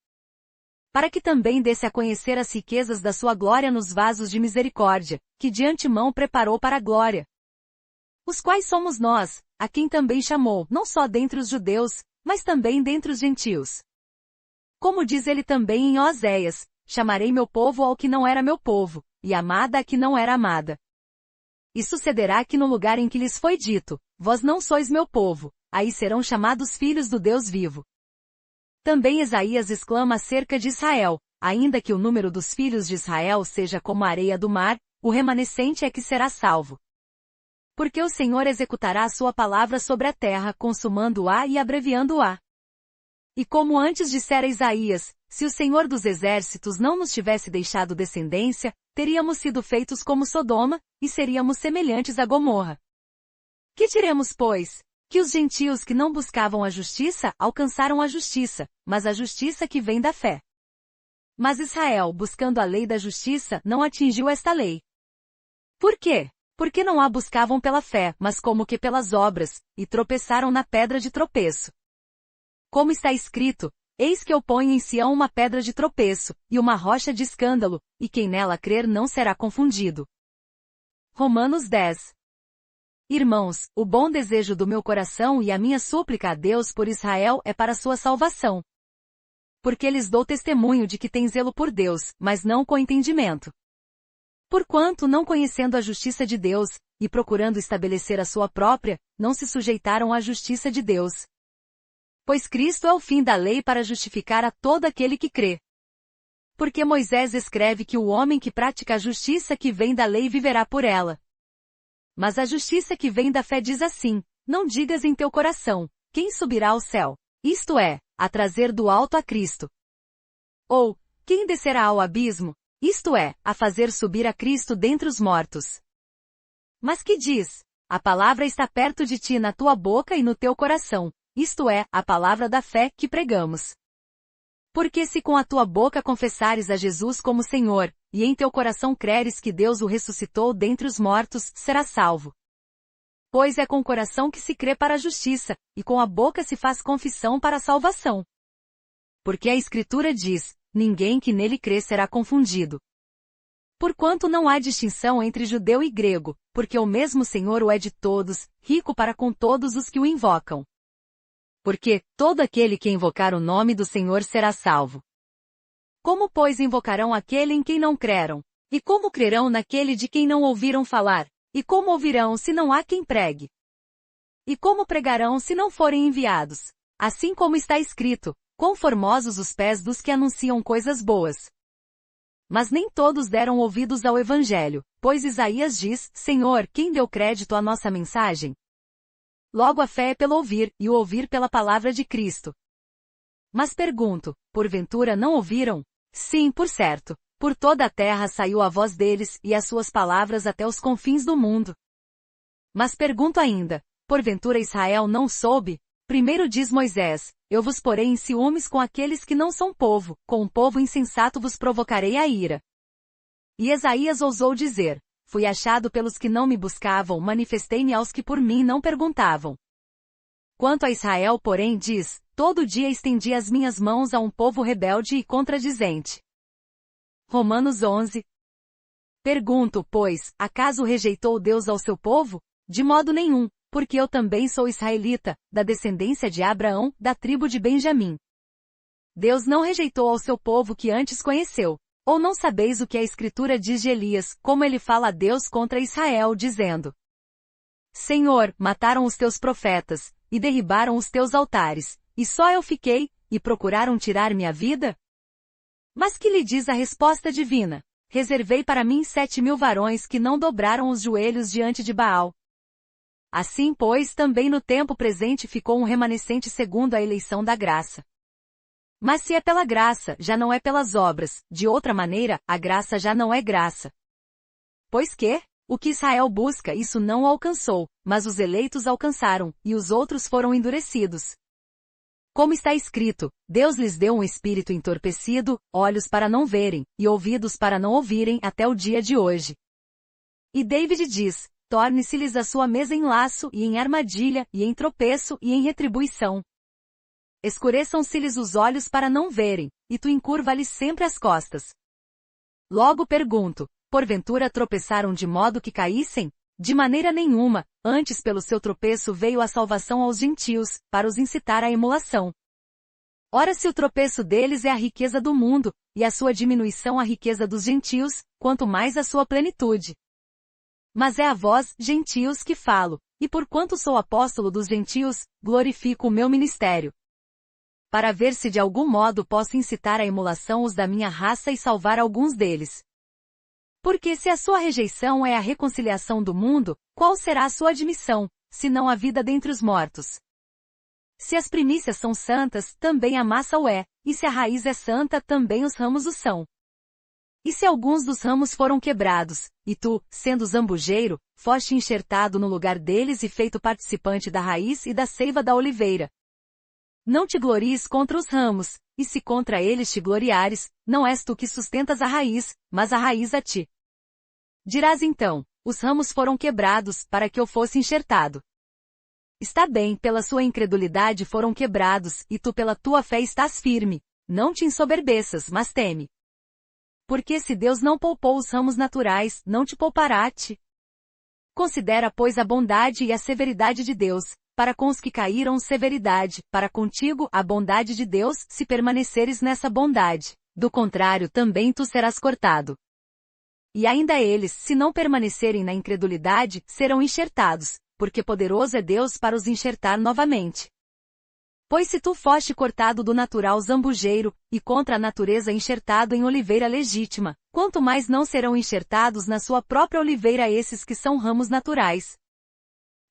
Para que também desse a conhecer as riquezas da sua glória nos vasos de misericórdia, que de antemão preparou para a glória. Os quais somos nós, a quem também chamou, não só dentre os judeus, mas também dentre os gentios. Como diz ele também em Oséias, chamarei meu povo ao que não era meu povo, e amada a que não era amada. E sucederá que no lugar em que lhes foi dito, vós não sois meu povo, aí serão chamados filhos do Deus vivo. Também Isaías exclama acerca de Israel, ainda que o número dos filhos de Israel seja como a areia do mar, o remanescente é que será salvo. Porque o Senhor executará a sua palavra sobre a terra, consumando-a e abreviando-a. E como antes dissera Isaías, se o Senhor dos exércitos não nos tivesse deixado descendência, teríamos sido feitos como Sodoma, e seríamos semelhantes a Gomorra. Que diremos, pois? Que os gentios que não buscavam a justiça, alcançaram a justiça, mas a justiça que vem da fé. Mas Israel, buscando a lei da justiça, não atingiu esta lei. Por quê? Porque não a buscavam pela fé, mas como que pelas obras, e tropeçaram na pedra de tropeço. Como está escrito, eis que eu ponho em Sião uma pedra de tropeço, e uma rocha de escândalo, e quem nela crer não será confundido. Romanos 10. Irmãos, o bom desejo do meu coração e a minha súplica a Deus por Israel é para sua salvação. Porque lhes dou testemunho de que têm zelo por Deus, mas não com entendimento. Porquanto, não conhecendo a justiça de Deus, e procurando estabelecer a sua própria, não se sujeitaram à justiça de Deus. Pois Cristo é o fim da lei para justificar a todo aquele que crê. Porque Moisés escreve que o homem que pratica a justiça que vem da lei viverá por ela. Mas a justiça que vem da fé diz assim, não digas em teu coração, quem subirá ao céu? Isto é, a trazer do alto a Cristo. Ou, quem descerá ao abismo? Isto é, a fazer subir a Cristo dentre os mortos. Mas que diz? A palavra está perto de ti na tua boca e no teu coração, isto é, a palavra da fé que pregamos. Porque se com a tua boca confessares a Jesus como Senhor, e em teu coração creres que Deus o ressuscitou dentre os mortos, serás salvo. Pois é com o coração que se crê para a justiça, e com a boca se faz confissão para a salvação. Porque a Escritura diz, ninguém que nele crê será confundido. Porquanto não há distinção entre judeu e grego, porque o mesmo Senhor o é de todos, rico para com todos os que o invocam. Porque todo aquele que invocar o nome do Senhor será salvo. Como, pois, invocarão aquele em quem não creram? E como crerão naquele de quem não ouviram falar? E como ouvirão se não há quem pregue? E como pregarão se não forem enviados? Assim como está escrito, quão formosos os pés dos que anunciam coisas boas. Mas nem todos deram ouvidos ao Evangelho, pois Isaías diz, Senhor, quem deu crédito à nossa mensagem? Logo a fé é pelo ouvir, e o ouvir pela palavra de Cristo. Mas pergunto, porventura não ouviram? Sim, por certo. Por toda a terra saiu a voz deles, e as suas palavras até os confins do mundo. Mas pergunto ainda, porventura Israel não soube? Primeiro diz Moisés, eu vos porei em ciúmes com aqueles que não são povo, com o povo insensato vos provocarei a ira. E Isaías ousou dizer, fui achado pelos que não me buscavam, manifestei-me aos que por mim não perguntavam. Quanto a Israel, porém, diz, todo dia estendi as minhas mãos a um povo rebelde e contradizente. Romanos 11. Pergunto, pois, acaso rejeitou Deus ao seu povo? De modo nenhum, porque eu também sou israelita, da descendência de Abraão, da tribo de Benjamim. Deus não rejeitou ao seu povo que antes conheceu. Ou não sabeis o que a Escritura diz de Elias, como ele fala a Deus contra Israel, dizendo: Senhor, mataram os teus profetas, e derribaram os teus altares, e só eu fiquei, e procuraram tirar minha vida? Mas que lhe diz a resposta divina? Reservei para mim 7.000 varões que não dobraram os joelhos diante de Baal. Assim, pois, também no tempo presente ficou um remanescente segundo a eleição da graça. Mas se é pela graça, já não é pelas obras, de outra maneira, a graça já não é graça. Pois que, o que Israel busca isso não alcançou, mas os eleitos alcançaram, e os outros foram endurecidos. Como está escrito, Deus lhes deu um espírito entorpecido, olhos para não verem, e ouvidos para não ouvirem até o dia de hoje. E David diz, torne-se-lhes a sua mesa em laço e em armadilha, e em tropeço e em retribuição. Escureçam-se-lhes os olhos para não verem, e tu encurva-lhes sempre as costas. Logo pergunto, porventura tropeçaram de modo que caíssem? De maneira nenhuma, antes pelo seu tropeço veio a salvação aos gentios, para os incitar à emulação. Ora se o tropeço deles é a riqueza do mundo, e a sua diminuição a riqueza dos gentios, quanto mais a sua plenitude. Mas é a vós, gentios, que falo, e porquanto sou apóstolo dos gentios, glorifico o meu ministério. Para ver se de algum modo posso incitar à emulação os da minha raça e salvar alguns deles. Porque se a sua rejeição é a reconciliação do mundo, qual será a sua admissão, senão a vida dentre os mortos? Se as primícias são santas, também a massa o é, e se a raiz é santa, também os ramos o são. E se alguns dos ramos foram quebrados, e tu, sendo zambujeiro, foste enxertado no lugar deles e feito participante da raiz e da seiva da oliveira? Não te glories contra os ramos, e se contra eles te gloriares, não és tu que sustentas a raiz, mas a raiz a ti. Dirás então, os ramos foram quebrados, para que eu fosse enxertado. Está bem, pela sua incredulidade foram quebrados, e tu pela tua fé estás firme. Não te ensoberbeças, mas teme. Porque se Deus não poupou os ramos naturais, não te poupará a ti. Considera, pois, a bondade e a severidade de Deus, para com os que caíram severidade, para contigo a bondade de Deus, se permaneceres nessa bondade. Do contrário também tu serás cortado. E ainda eles, se não permanecerem na incredulidade, serão enxertados, porque poderoso é Deus para os enxertar novamente. Pois se tu foste cortado do natural zambujeiro, e contra a natureza enxertado em oliveira legítima, quanto mais não serão enxertados na sua própria oliveira esses que são ramos naturais.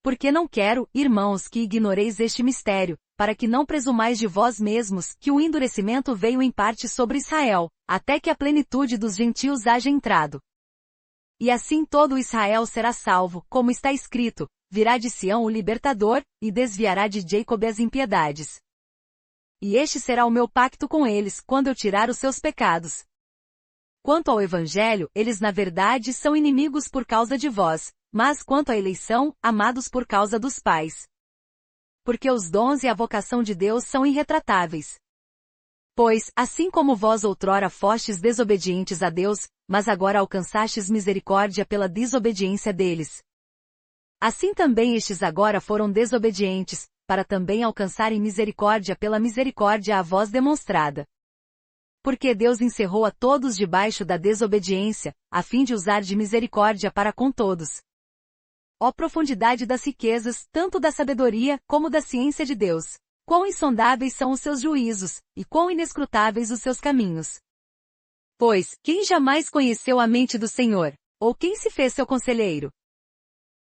Porque não quero, irmãos, que ignoreis este mistério, para que não presumais de vós mesmos, que o endurecimento veio em parte sobre Israel, até que a plenitude dos gentios haja entrado. E assim todo Israel será salvo, como está escrito, virá de Sião o libertador, e desviará de Jacob as impiedades. E este será o meu pacto com eles, quando eu tirar os seus pecados. Quanto ao Evangelho, eles na verdade são inimigos por causa de vós, mas quanto à eleição, amados por causa dos pais. Porque os dons e a vocação de Deus são irretratáveis. Pois, assim como vós outrora fostes desobedientes a Deus, mas agora alcançastes misericórdia pela desobediência deles. Assim também estes agora foram desobedientes, para também alcançarem misericórdia pela misericórdia a vós demonstrada. Porque Deus encerrou a todos debaixo da desobediência, a fim de usar de misericórdia para com todos. Ó profundidade das riquezas, tanto da sabedoria, como da ciência de Deus! Quão insondáveis são os seus juízos, e quão inescrutáveis os seus caminhos! Pois, quem jamais conheceu a mente do Senhor? Ou quem se fez seu conselheiro?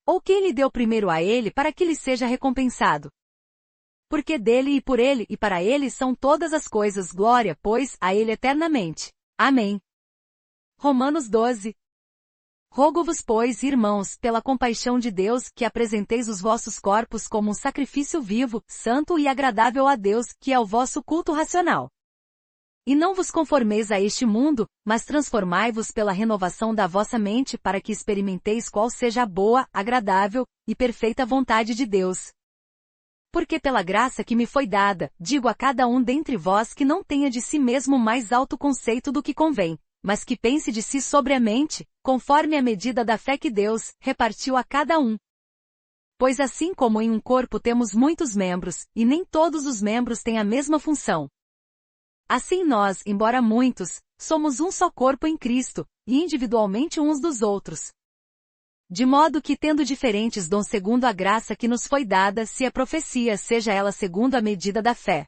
Ou quem lhe deu primeiro a ele para que lhe seja recompensado? Porque dele e por ele e para ele são todas as coisas, glória, pois, a ele eternamente. Amém. Romanos 12. Rogo-vos, pois, irmãos, pela compaixão de Deus, que apresenteis os vossos corpos como um sacrifício vivo, santo e agradável a Deus, que é o vosso culto racional. E não vos conformeis a este mundo, mas transformai-vos pela renovação da vossa mente para que experimenteis qual seja a boa, agradável e perfeita vontade de Deus. Porque pela graça que me foi dada, digo a cada um dentre vós que não tenha de si mesmo mais alto conceito do que convém, mas que pense de si sobriamente, conforme a medida da fé que Deus repartiu a cada um. Pois assim como em um corpo temos muitos membros, e nem todos os membros têm a mesma função. Assim nós, embora muitos, somos um só corpo em Cristo, e individualmente uns dos outros. De modo que tendo diferentes dons segundo a graça que nos foi dada, se é profecia, seja ela segundo a medida da fé.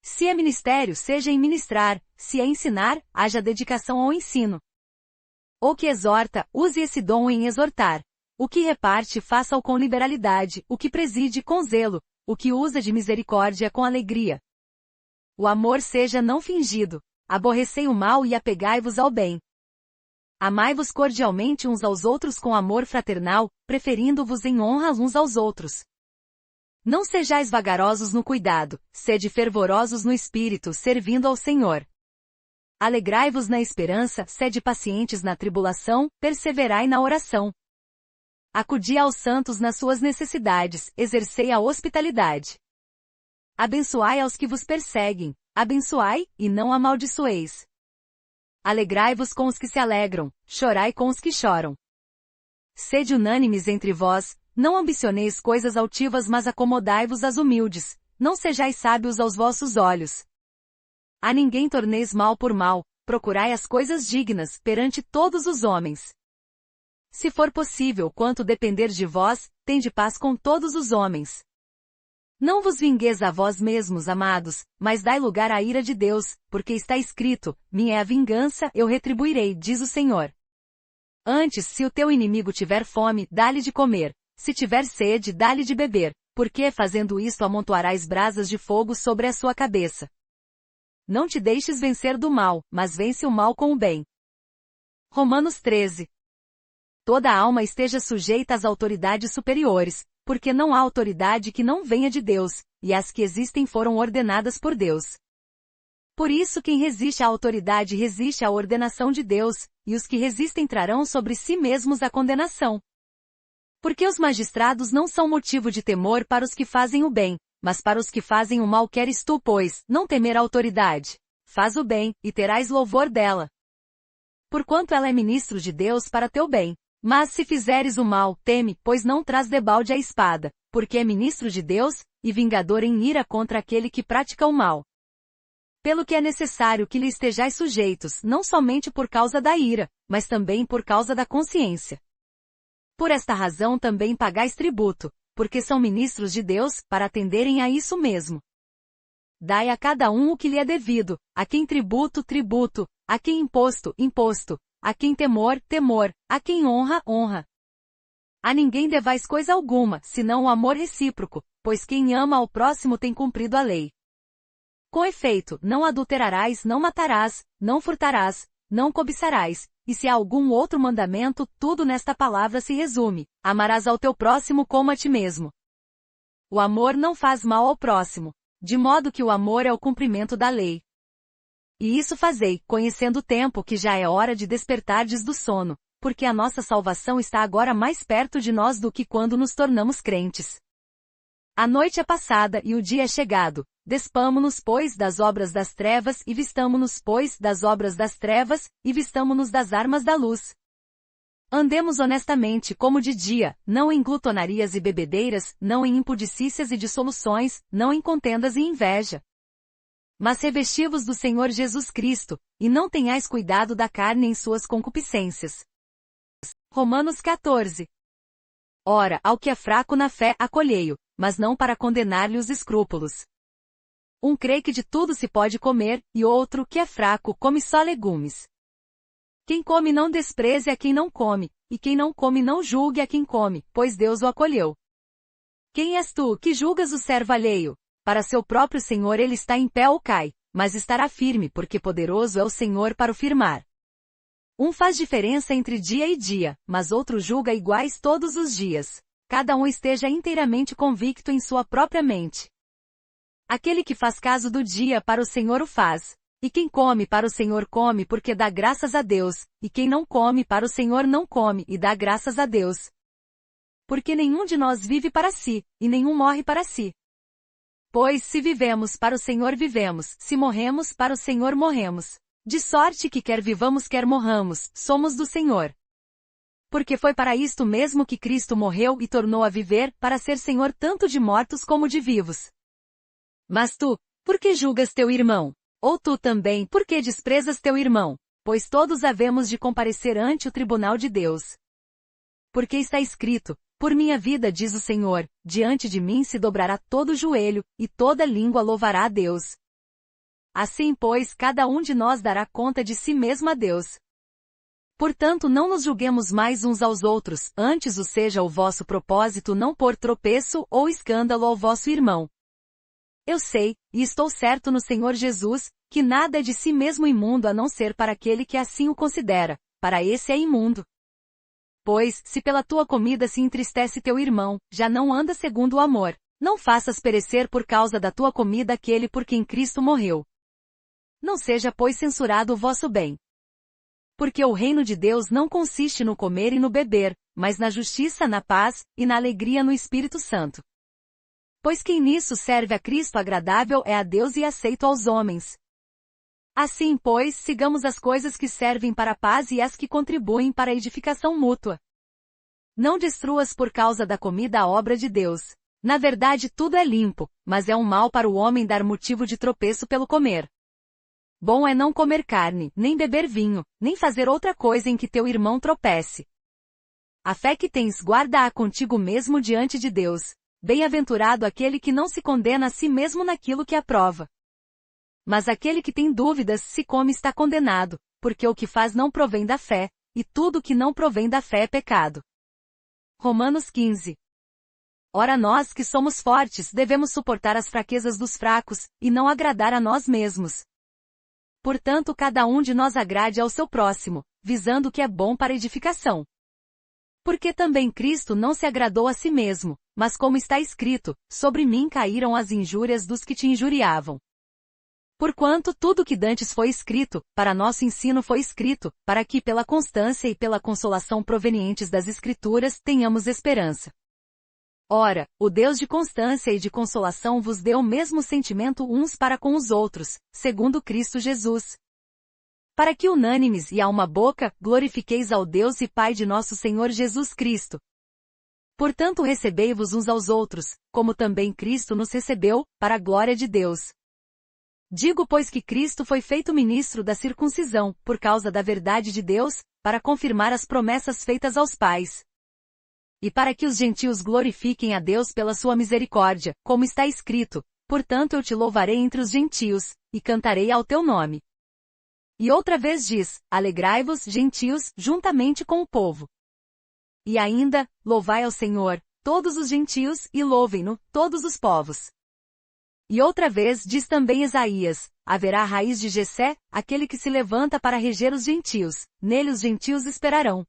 Se é ministério, seja em ministrar, se é ensinar, haja dedicação ao ensino. O que exorta, use esse dom em exortar. O que reparte, faça-o com liberalidade, o que preside, com zelo, o que usa de misericórdia, com alegria. O amor seja não fingido. Aborrecei o mal e apegai-vos ao bem. Amai-vos cordialmente uns aos outros com amor fraternal, preferindo-vos em honra uns aos outros. Não sejais vagarosos no cuidado, sede fervorosos no espírito, servindo ao Senhor. Alegrai-vos na esperança, sede pacientes na tribulação, perseverai na oração. Acudi aos santos nas suas necessidades, exercei a hospitalidade. Abençoai aos que vos perseguem, abençoai, e não amaldiçoeis. Alegrai-vos com os que se alegram, chorai com os que choram. Sede unânimes entre vós, não ambicioneis coisas altivas mas acomodai-vos às humildes, não sejais sábios aos vossos olhos. A ninguém torneis mal por mal, procurai as coisas dignas perante todos os homens. Se for possível, quanto depender de vós, tende paz com todos os homens. Não vos vingueis a vós mesmos, amados, mas dai lugar à ira de Deus, porque está escrito, minha é a vingança, eu retribuirei, diz o Senhor. Antes, se o teu inimigo tiver fome, dá-lhe de comer, se tiver sede, dá-lhe de beber, porque fazendo isto amontoarás brasas de fogo sobre a sua cabeça. Não te deixes vencer do mal, mas vence o mal com o bem. Romanos 13. Toda alma esteja sujeita às autoridades superiores, porque não há autoridade que não venha de Deus, e as que existem foram ordenadas por Deus. Por isso quem resiste à autoridade resiste à ordenação de Deus, e os que resistem trarão sobre si mesmos a condenação. Porque os magistrados não são motivo de temor para os que fazem o bem, mas para os que fazem o mal queres tu, pois, não temer a autoridade. Faz o bem, e terás louvor dela. Porquanto ela é ministro de Deus para teu bem. Mas se fizeres o mal, teme, pois não traz debalde a espada, porque é ministro de Deus, e vingador em ira contra aquele que pratica o mal. Pelo que é necessário que lhe estejais sujeitos, não somente por causa da ira, mas também por causa da consciência. Por esta razão também pagais tributo, porque são ministros de Deus, para atenderem a isso mesmo. Dai a cada um o que lhe é devido, a quem tributo, tributo, a quem imposto, imposto, a quem temor, temor, a quem honra, honra. A ninguém devais coisa alguma, senão o amor recíproco, pois quem ama ao próximo tem cumprido a lei. Com efeito, não adulterarás, não matarás, não furtarás, não cobiçarás, e se há algum outro mandamento, tudo nesta palavra se resume: amarás ao teu próximo como a ti mesmo. O amor não faz mal ao próximo, de modo que o amor é o cumprimento da lei. E isso fazei, conhecendo o tempo que já é hora de despertardes do sono, porque a nossa salvação está agora mais perto de nós do que quando nos tornamos crentes. A noite é passada e o dia é chegado, despamo-nos, pois, das obras das trevas e vistamo-nos, pois, das obras das trevas, e vistamo-nos das armas da luz. Andemos honestamente como de dia, não em glutonarias e bebedeiras, não em impudicícias e dissoluções, não em contendas e inveja. Mas revesti-vos do Senhor Jesus Cristo, e não tenhais cuidado da carne em suas concupiscências. Romanos 14. Ora, ao que é fraco na fé, acolhei-o, mas não para condenar-lhe os escrúpulos. Um crê que de tudo se pode comer, e outro, que é fraco, come só legumes. Quem come não despreze a quem não come, e quem não come não julgue a quem come, pois Deus o acolheu. Quem és tu, que julgas o servo alheio? Para seu próprio Senhor ele está em pé ou cai, mas estará firme porque poderoso é o Senhor para o firmar. Um faz diferença entre dia e dia, mas outro julga iguais todos os dias. Cada um esteja inteiramente convicto em sua própria mente. Aquele que faz caso do dia para o Senhor o faz. E quem come para o Senhor come porque dá graças a Deus, e quem não come para o Senhor não come e dá graças a Deus. Porque nenhum de nós vive para si, e nenhum morre para si. Pois se vivemos para o Senhor vivemos, se morremos para o Senhor morremos. De sorte que quer vivamos quer morramos, somos do Senhor. Porque foi para isto mesmo que Cristo morreu e tornou a viver, para ser Senhor tanto de mortos como de vivos. Mas tu, por que julgas teu irmão? Ou tu também, por que desprezas teu irmão? Pois todos havemos de comparecer ante o tribunal de Deus. Porque está escrito, por minha vida diz o Senhor, diante de mim se dobrará todo joelho, e toda língua louvará a Deus. Assim pois cada um de nós dará conta de si mesmo a Deus. Portanto não nos julguemos mais uns aos outros, antes o seja o vosso propósito não pôr tropeço ou escândalo ao vosso irmão. Eu sei, e estou certo no Senhor Jesus, que nada é de si mesmo imundo a não ser para aquele que assim o considera, para esse é imundo. Pois, se pela tua comida se entristece teu irmão, já não anda segundo o amor. Não faças perecer por causa da tua comida aquele por quem Cristo morreu. Não seja, pois, censurado o vosso bem. Porque o reino de Deus não consiste no comer e no beber, mas na justiça, na paz, e na alegria no Espírito Santo. Pois quem nisso serve a Cristo agradável é a Deus e aceito aos homens. Assim, pois, sigamos as coisas que servem para a paz e as que contribuem para a edificação mútua. Não destruas por causa da comida a obra de Deus. Na verdade tudo é limpo, mas é um mal para o homem dar motivo de tropeço pelo comer. Bom é não comer carne, nem beber vinho, nem fazer outra coisa em que teu irmão tropece. A fé que tens guarda-a contigo mesmo diante de Deus. Bem-aventurado aquele que não se condena a si mesmo naquilo que aprova. Mas aquele que tem dúvidas se come está condenado, porque o que faz não provém da fé, e tudo que não provém da fé é pecado. Romanos 15. Ora nós que somos fortes devemos suportar as fraquezas dos fracos, e não agradar a nós mesmos. Portanto cada um de nós agrade ao seu próximo, visando o que é bom para edificação. Porque também Cristo não se agradou a si mesmo, mas como está escrito, sobre mim caíram as injúrias dos que te injuriavam. Porquanto tudo que dantes foi escrito, para nosso ensino foi escrito, para que pela constância e pela consolação provenientes das Escrituras tenhamos esperança. Ora, o Deus de constância e de consolação vos deu o mesmo sentimento uns para com os outros, segundo Cristo Jesus. Para que unânimes e a uma boca, glorifiqueis ao Deus e Pai de nosso Senhor Jesus Cristo. Portanto recebei-vos uns aos outros, como também Cristo nos recebeu, para a glória de Deus. Digo pois que Cristo foi feito ministro da circuncisão, por causa da verdade de Deus, para confirmar as promessas feitas aos pais. E para que os gentios glorifiquem a Deus pela sua misericórdia, como está escrito, portanto eu te louvarei entre os gentios, e cantarei ao teu nome. E outra vez diz, alegrai-vos, gentios, juntamente com o povo. E ainda, louvai ao Senhor, todos os gentios, e louvem-no, todos os povos. E outra vez diz também Isaías, haverá a raiz de Jessé, aquele que se levanta para reger os gentios, nele os gentios esperarão.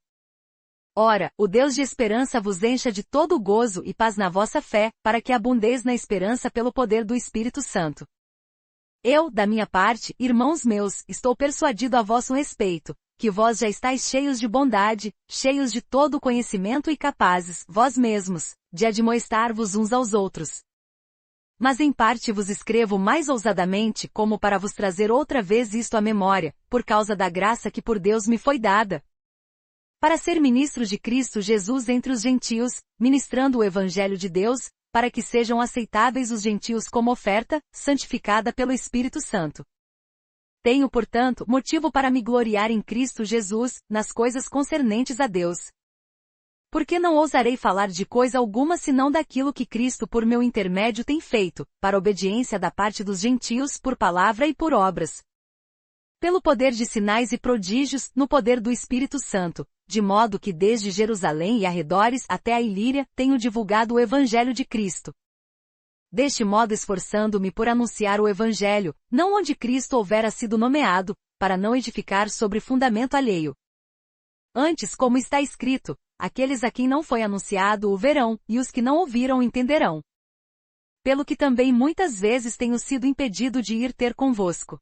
Ora, o Deus de esperança vos encha de todo o gozo e paz na vossa fé, para que abundeis na esperança pelo poder do Espírito Santo. Eu, da minha parte, irmãos meus, estou persuadido a vosso respeito, que vós já estáis cheios de bondade, cheios de todo o conhecimento e capazes, vós mesmos, de admoestar-vos uns aos outros. Mas em parte vos escrevo mais ousadamente, como para vos trazer outra vez isto à memória, por causa da graça que por Deus me foi dada, para ser ministro de Cristo Jesus entre os gentios, ministrando o Evangelho de Deus, para que sejam aceitáveis os gentios como oferta, santificada pelo Espírito Santo. Tenho, portanto, motivo para me gloriar em Cristo Jesus, nas coisas concernentes a Deus. Porque não ousarei falar de coisa alguma senão daquilo que Cristo por meu intermédio tem feito, para obediência da parte dos gentios por palavra e por obras. Pelo poder de sinais e prodígios, no poder do Espírito Santo, de modo que desde Jerusalém e arredores até a Ilíria, tenho divulgado o Evangelho de Cristo. Deste modo esforçando-me por anunciar o Evangelho, não onde Cristo houvera sido nomeado, para não edificar sobre fundamento alheio. Antes, como está escrito, aqueles a quem não foi anunciado o verão, e os que não ouviram entenderão. Pelo que também muitas vezes tenho sido impedido de ir ter convosco.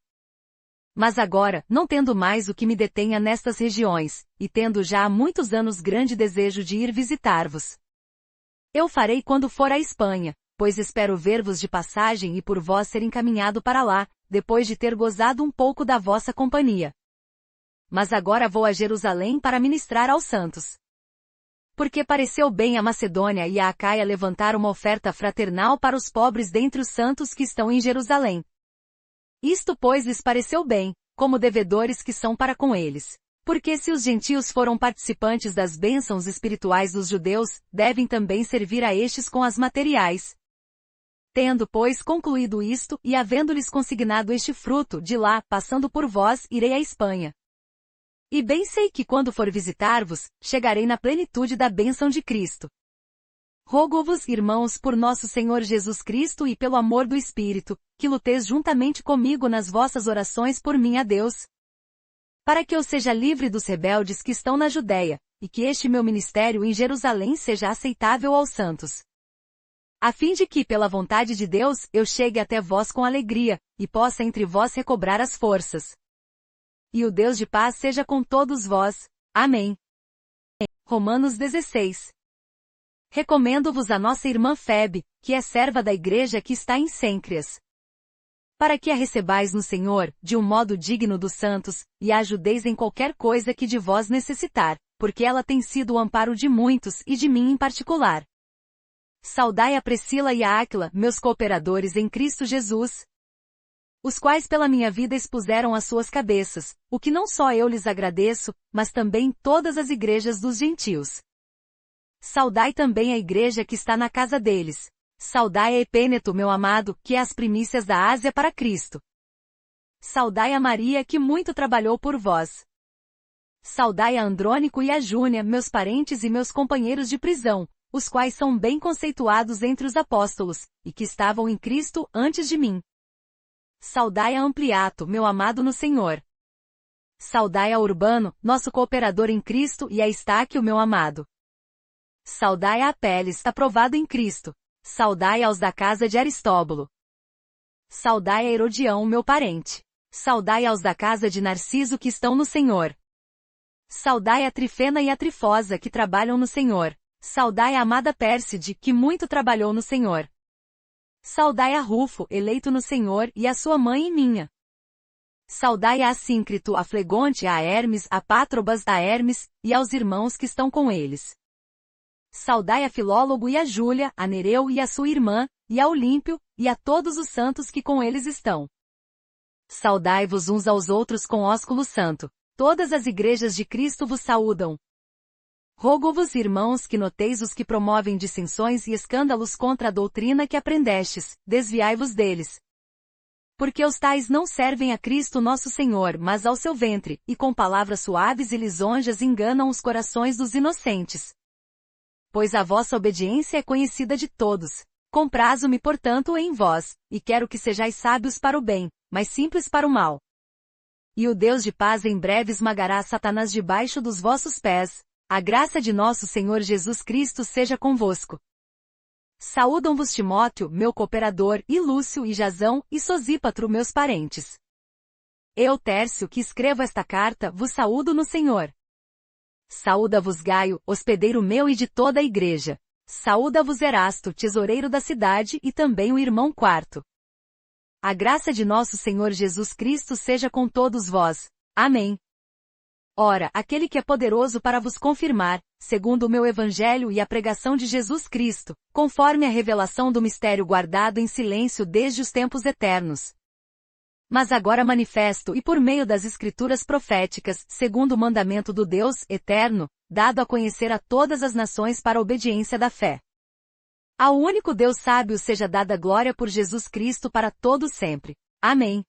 Mas agora, não tendo mais o que me detenha nestas regiões, e tendo já há muitos anos grande desejo de ir visitar-vos, eu farei quando for à Espanha, pois espero ver-vos de passagem e por vós ser encaminhado para lá, depois de ter gozado um pouco da vossa companhia. Mas agora vou a Jerusalém para ministrar aos santos. Porque pareceu bem a Macedônia e a Acaia levantar uma oferta fraternal para os pobres dentre os santos que estão em Jerusalém. Isto, pois, lhes pareceu bem, como devedores que são para com eles. Porque se os gentios foram participantes das bênçãos espirituais dos judeus, devem também servir a estes com as materiais. Tendo, pois, concluído isto, e havendo-lhes consignado este fruto, de lá, passando por vós, irei à Espanha. E bem sei que quando for visitar-vos, chegarei na plenitude da bênção de Cristo. Rogo-vos, irmãos, por nosso Senhor Jesus Cristo e pelo amor do Espírito, que luteis juntamente comigo nas vossas orações por mim a Deus, para que eu seja livre dos rebeldes que estão na Judéia, e que este meu ministério em Jerusalém seja aceitável aos santos. A fim de que, pela vontade de Deus, eu chegue até vós com alegria, e possa entre vós recobrar as forças. E o Deus de paz seja com todos vós. Amém. Romanos 16. Recomendo-vos a nossa irmã Febe, que é serva da igreja que está em Cêncreas, para que a recebais no Senhor, de um modo digno dos santos, e a ajudeis em qualquer coisa que de vós necessitar, porque ela tem sido o amparo de muitos e de mim em particular. Saudai a Priscila e a Áquila, meus cooperadores em Cristo Jesus, os quais pela minha vida expuseram as suas cabeças, o que não só eu lhes agradeço, mas também todas as igrejas dos gentios. Saudai também a igreja que está na casa deles. Saudai a Epêneto, meu amado, que é as primícias da Ásia para Cristo. Saudai a Maria, que muito trabalhou por vós. Saudai a Andrônico e a Júnia, meus parentes e meus companheiros de prisão, os quais são bem conceituados entre os apóstolos, e que estavam em Cristo antes de mim. Saudai a Ampliato, meu amado no Senhor. Saudai a Urbano, nosso cooperador em Cristo, e a Estáquio, meu amado. Saudai a Apeles, aprovado em Cristo. Saudai aos da casa de Aristóbulo. Saudai a Herodião, meu parente. Saudai aos da casa de Narciso que estão no Senhor. Saudai a Trifena e a Trifosa que trabalham no Senhor. Saudai a amada Pérside, que muito trabalhou no Senhor. Saudai a Rufo, eleito no Senhor, e a sua mãe e minha. Saudai a Assíncrito, a Flegonte, a Hermes, a Pátrobas, a Hermes, e aos irmãos que estão com eles. Saudai a Filólogo e a Júlia, a Nereu e a sua irmã, e a Olímpio, e a todos os santos que com eles estão. Saudai-vos uns aos outros com ósculo santo. Todas as igrejas de Cristo vos saúdam. Rogo-vos, irmãos, que noteis os que promovem dissensões e escândalos contra a doutrina que aprendestes, desviai-vos deles. Porque os tais não servem a Cristo nosso Senhor, mas ao seu ventre, e com palavras suaves e lisonjas enganam os corações dos inocentes. Pois a vossa obediência é conhecida de todos. Comprazo-me, portanto, em vós, e quero que sejais sábios para o bem, mas simples para o mal. E o Deus de paz em breve esmagará Satanás debaixo dos vossos pés. A graça de nosso Senhor Jesus Cristo seja convosco. Saúdam-vos Timóteo, meu cooperador, e Lúcio e Jasão, e Sosípatro, meus parentes. Eu, Tércio, que escrevo esta carta, vos saúdo no Senhor. Saúda-vos Gaio, hospedeiro meu e de toda a igreja. Saúda-vos Erasto, tesoureiro da cidade, e também o irmão Quarto. A graça de nosso Senhor Jesus Cristo seja com todos vós. Amém. Ora, aquele que é poderoso para vos confirmar, segundo o meu evangelho e a pregação de Jesus Cristo, conforme a revelação do mistério guardado em silêncio desde os tempos eternos, mas agora manifesto e por meio das escrituras proféticas, segundo o mandamento do Deus eterno, dado a conhecer a todas as nações para a obediência da fé. Ao único Deus sábio seja dada glória por Jesus Cristo para todo sempre. Amém.